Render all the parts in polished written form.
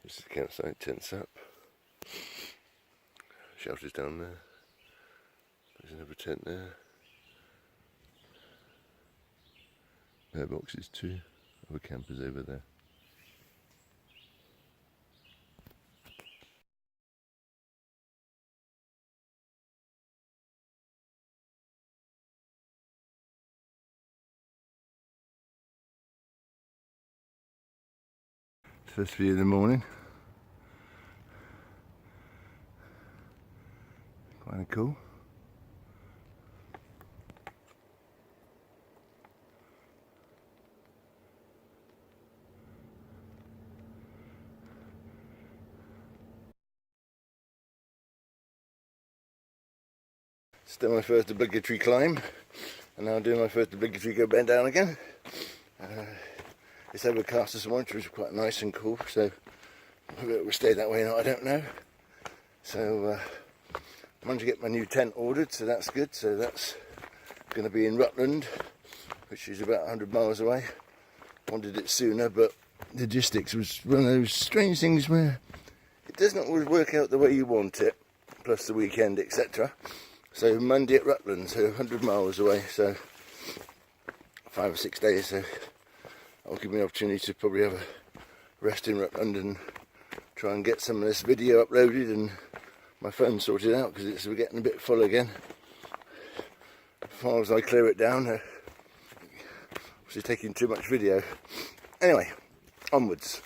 This is the campsite, tents up. Shelter's down there. There's another tent there. Bear boxes too. Other campers over there. First view of the morning. Quite cool. Still my first obligatory climb, and now doing my first obligatory go bend down again. It's overcast this morning, which was quite nice and cool, so whether it will stay that way or not, I don't know. So I managed to get my new tent ordered, so that's good. So that's going to be in Rutland, which is about 100 miles away. Wanted it sooner, but logistics was one of those strange things where it doesn't always work out the way you want it, plus the weekend, etc. So Monday at Rutland, so 100 miles away, so 5 or 6 days, so that'll give me an opportunity to probably have a rest in Rutland and try and get some of this video uploaded and my phone sorted out, because we're getting a bit full again. As far as I clear it down, which is taking too much video. Anyway, onwards.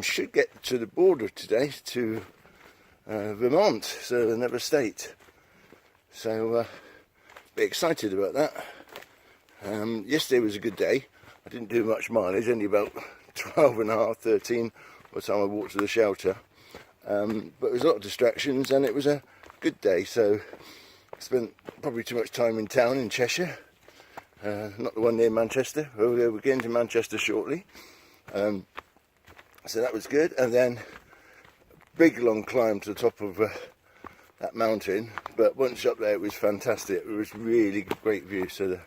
Should get to the border today to Vermont, so another state. So, bit excited about that. Yesterday was a good day. I didn't do much mileage, only about 12 and a half, 13 by the time I walked to the shelter. But there was a lot of distractions and it was a good day, so I spent probably too much time in town in Cheshire. Not the one near Manchester. We're getting to Manchester shortly. So that was good, and then a big long climb to the top of that mountain, but once up there it was fantastic. It was really great view, so the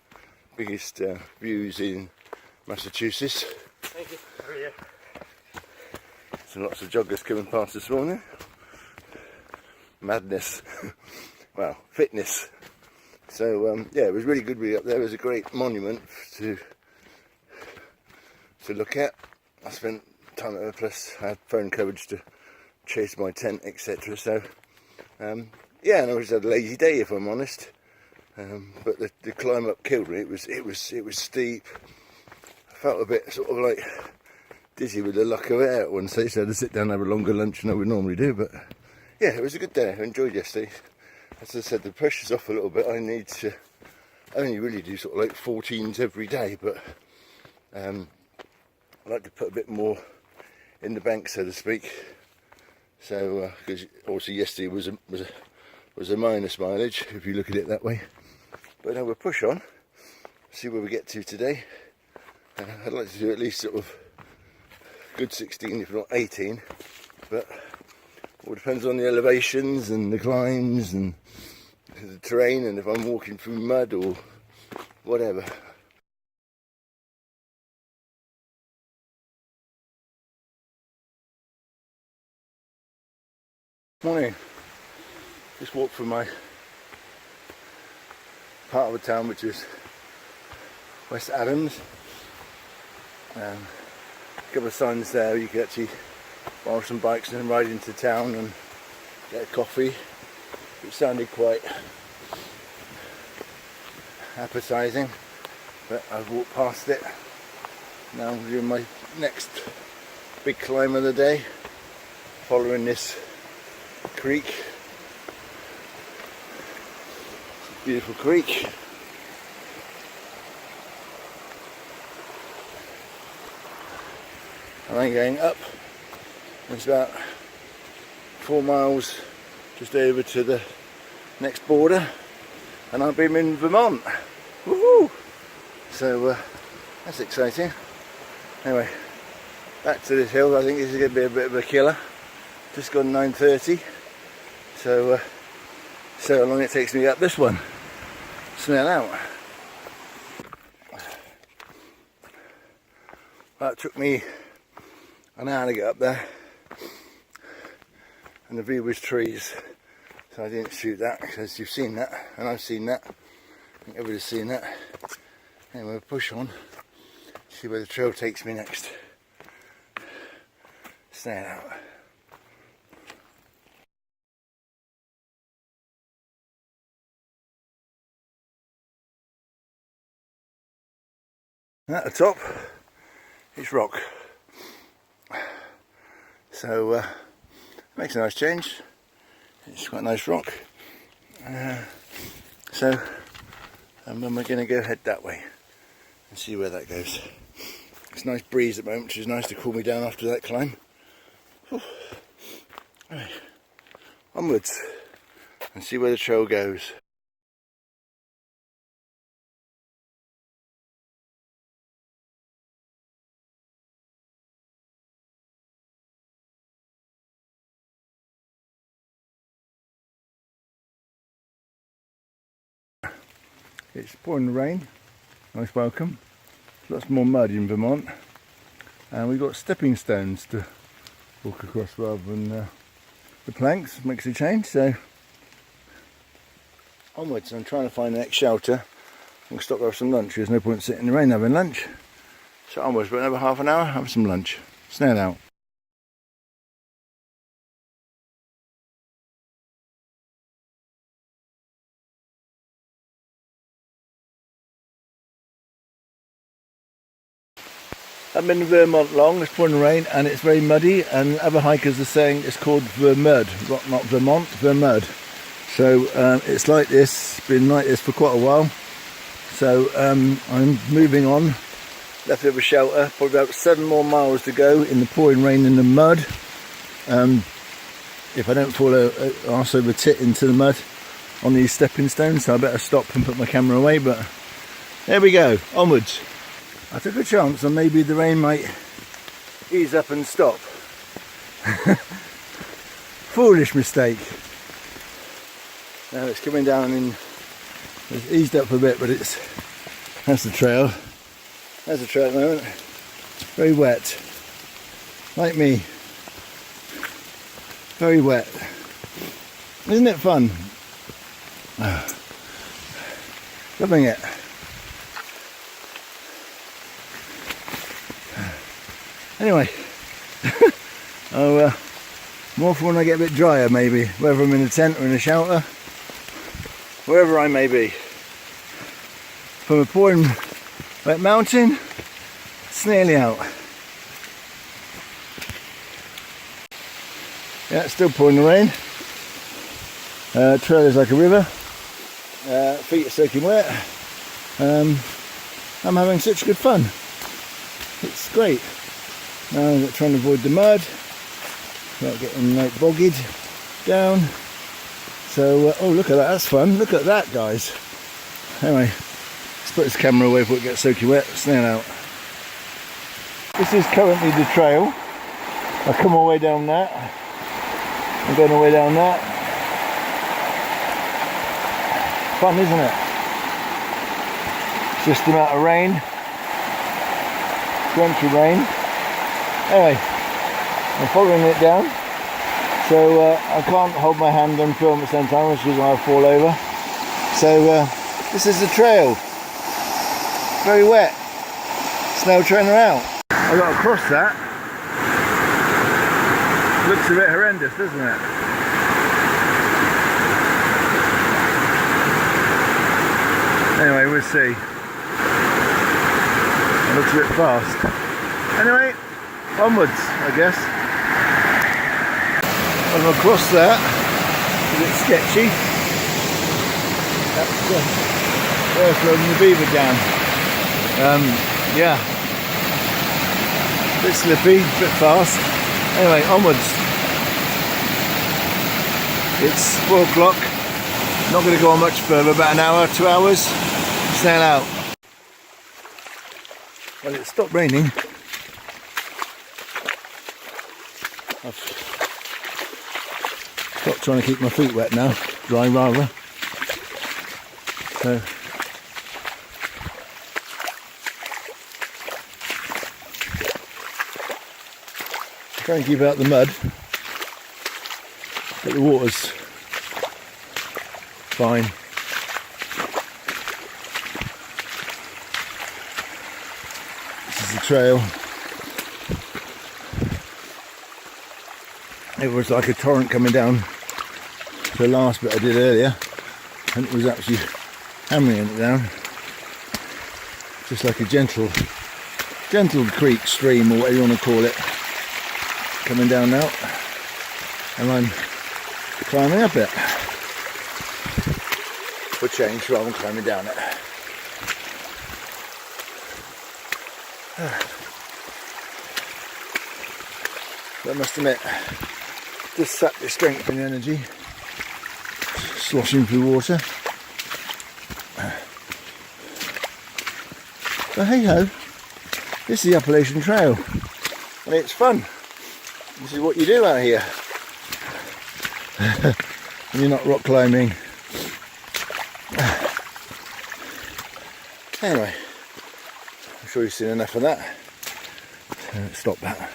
biggest views in Massachusetts. Thank you. How are you? So lots of joggers coming past this morning. Madness. Well, fitness. So yeah, it was really good being up there. There was a great monument to look at. I spent time there, plus I had phone coverage to chase my tent, etc. So yeah, and I just had a lazy day, if I'm honest. But the climb up killed me. It was steep. I felt a bit sort of like dizzy with the luck of it at one stage, so I had to sit down and have a longer lunch than I would normally do. But yeah, it was a good day. I enjoyed yesterday. As I said, the pressure's off a little bit. I only really do sort of like 14s every day, but I like to put a bit more in the bank, so to speak. So because also yesterday was a minus mileage, if you look at it that way. But now we'll push on, see where we get to today. I'd like to do at least sort of good 16, if not 18, but all depends on the elevations and the climbs and the terrain, and if I'm walking through mud or whatever. Morning. Just walked from my part of the town, which is West Adams. A couple of signs there. You can actually borrow some bikes and ride into town and get a coffee. It sounded quite appetising, but I've walked past it. Now I'm doing my next big climb of the day, following this creek. Beautiful creek. And I'm going up. It's about 4 miles just over to the next border, and I'll be in Vermont. Woohoo! So that's exciting. Anyway, back to this hill. I think this is going to be a bit of a killer. Just gone 9:30, so how long it takes me up this one. Smell out. That took me I know how to get up there, and the view was trees, so I didn't shoot that because you've seen that and I've seen that. I think everybody's seen that. Anyway, we'll push on, see where the trail takes me next. Snail out. And at the top, it's rock. So makes a nice change. It's quite a nice rock. So then we're going to go head that way and see where that goes. It's a nice breeze at the moment, which is nice to cool me down after that climb. Right. Onwards and see where the trail goes. It's pouring rain, nice welcome. Lots more mud in Vermont, and we've got stepping stones to walk across rather than the planks. Makes a change, so onwards. I'm trying to find the next shelter. I'm going to stop there for some lunch. There's no point sitting in the rain having lunch. So onwards, for another half an hour, have some lunch. Snail out. I've been in Vermont long, it's pouring rain and it's very muddy, and other hikers are saying it's called Vermud, not Vermont, Vermud. So it's like this, been like this for quite a while. So I'm moving on, left over shelter, probably about 7 more miles to go in the pouring rain and the mud. If I don't fall arse over tit into the mud on these stepping stones, so I better stop and put my camera away, but there we go, onwards. I took a chance on maybe the rain might ease up and stop. Foolish mistake. Now it's coming down and it's eased up a bit, but that's the trail. There's the trail at the moment. Very wet. Like me. Very wet. Isn't it fun? Loving it. Anyway, more for when I get a bit drier maybe, whether I'm in a tent or in a shelter, wherever I may be. From a pouring wet mountain, snaily out. Yeah, it's still pouring the rain. Trail is like a river, feet are soaking wet. I'm having such good fun. It's great. Now I'm trying to avoid the mud without getting like boggied down. So, oh look at that, that's fun. Look at that, guys. Anyway, let's put this camera away before it gets soaking wet. Snail out. This is currently the trail. I come all the way down that. I'm going all the way down that. Fun, isn't it? It's just amount of rain. Drenchy rain. Anyway, I'm following it down, so I can't hold my hand and film at the same time, which is why I fall over. So this is the trail. Very wet. Snailtrainer out. I've got to cross that. Looks a bit horrendous, doesn't it? Anyway, we'll see. It looks a bit fast. Anyway, onwards, I guess. I'm going to cross that. It's a bit sketchy. That's where it's loading the beaver down. Yeah. A bit slippy, a bit fast. Anyway, onwards. It's 4 o'clock. Not going to go on much further, about an hour, 2 hours. Snail out. Well, it stopped raining. I've stopped trying to keep my feet wet now, dry rather. So Try and keep out the mud, but the water's fine. This is the trail. It was like a torrent coming down the last bit I did earlier, and it was actually hammering it down, just like a gentle creek, stream, or whatever you want to call it, coming down now, and I'm climbing up it for change rather than climbing down it. But I must admit, just sapped the strength and energy, sloshing through water. But hey ho, this is the Appalachian Trail, and it's fun. This is what you do out here when you're not rock climbing. Anyway, I'm sure you've seen enough of that. So let's stop that.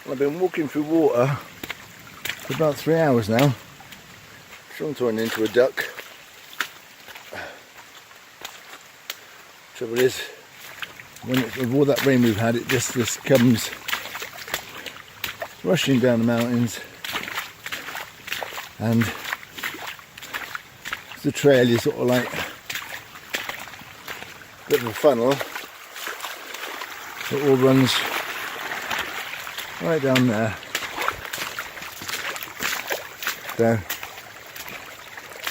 I've been walking through water for about 3 hours now. Trying to run into a duck. Trouble is, with all that rain we've had, it just comes rushing down the mountains, and the trail is sort of like a bit of a funnel. It all runs right down there. So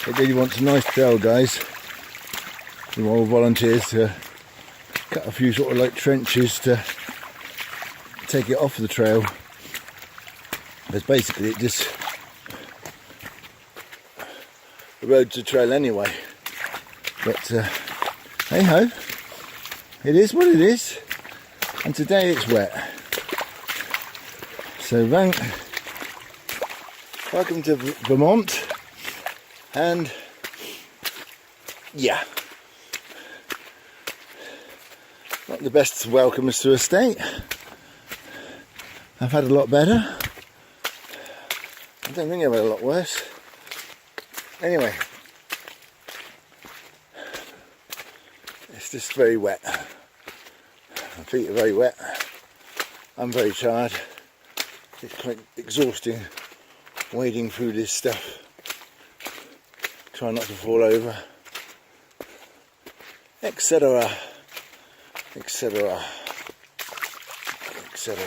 it really wants a nice trail, guys. We want all volunteers to cut a few sort of like trenches to take it off the trail, because basically it just, the road's a trail anyway. But hey ho, it is what it is, and today it's wet. So welcome to Vermont, and yeah, not the best welcomes to a state. I've had a lot better. I don't think I've had a lot worse. Anyway, it's just very wet. My feet are very wet. I'm very tired. It's quite exhausting wading through this stuff. Try not to fall over, etc. etc. etc.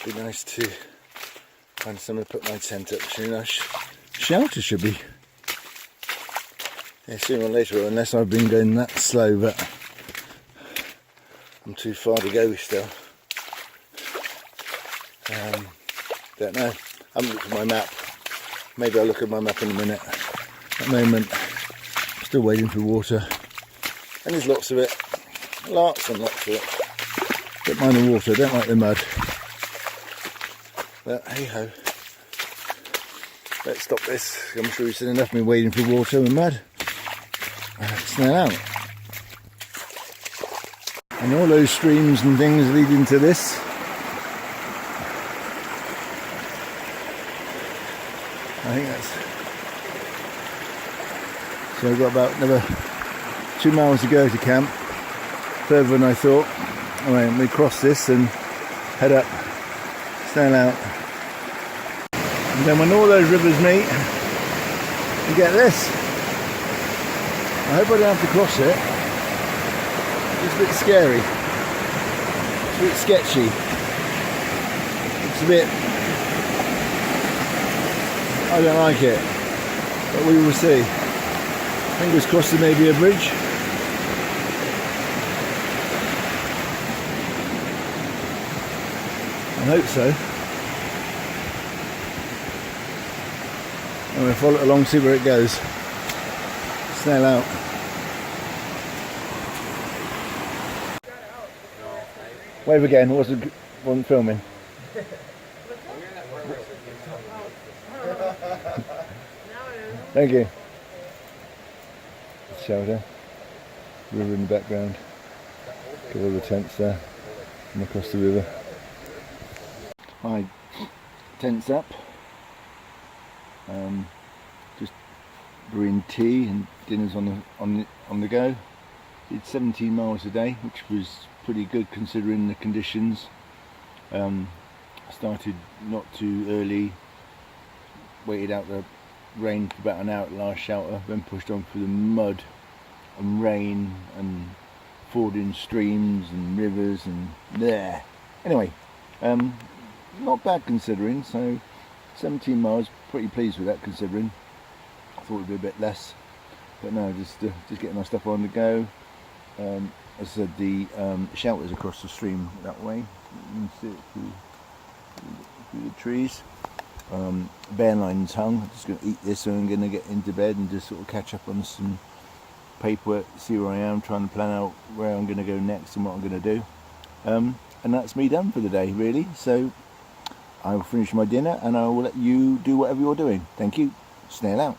Be nice to find somewhere to put my tent up. So, you know, shelter should be sooner or later, unless I've been going that slow, but I'm too far to go still. Don't know. I haven't looked at my map. Maybe I'll look at my map in a minute. At the moment, I'm still wading through water, and there's lots of it. Lots and lots of it. Don't mind the water, don't like the mud. But hey ho. Let's stop this. I'm sure you've seen enough of me wading through water and mud. Snail out. And all those streams and things leading to this. I think that's, so I've got about another 2 miles to go to camp, further than I thought. Alright, we cross this and head up, Snail out. And then when all those rivers meet, you get this. I hope I don't have to cross it. It's a bit scary. It's a bit sketchy. It's a bit, I don't like it, but we will see. Fingers crossed there may be a bridge. I hope so. I'm going to follow it along, see where it goes. Snail out. Wave again, wasn't filming. Thank you. shelter. River in the background. Got all the tents there. And across the river. Hi, tents up. Just brewing tea and dinner's on the go. Did 17 miles a day, which was pretty good considering the conditions. Started not too early. Waited out the rain for about an hour at the last shelter, then pushed on through the mud and rain and fording streams and rivers and there. Anyway, not bad considering. So 17 miles, pretty pleased with that considering. I thought it'd be a bit less, but no, just getting my stuff on the go. As I said, the shelter's across the stream that way. You can see it through the trees. Bear line's hung. I'm just going to eat this, so I'm going to get into bed and just sort of catch up on some paperwork, see where I am, trying to plan out where I'm going to go next and what I'm going to do. And that's me done for the day, really. So I will finish my dinner and I will let you do whatever you're doing. Thank you. Snail out.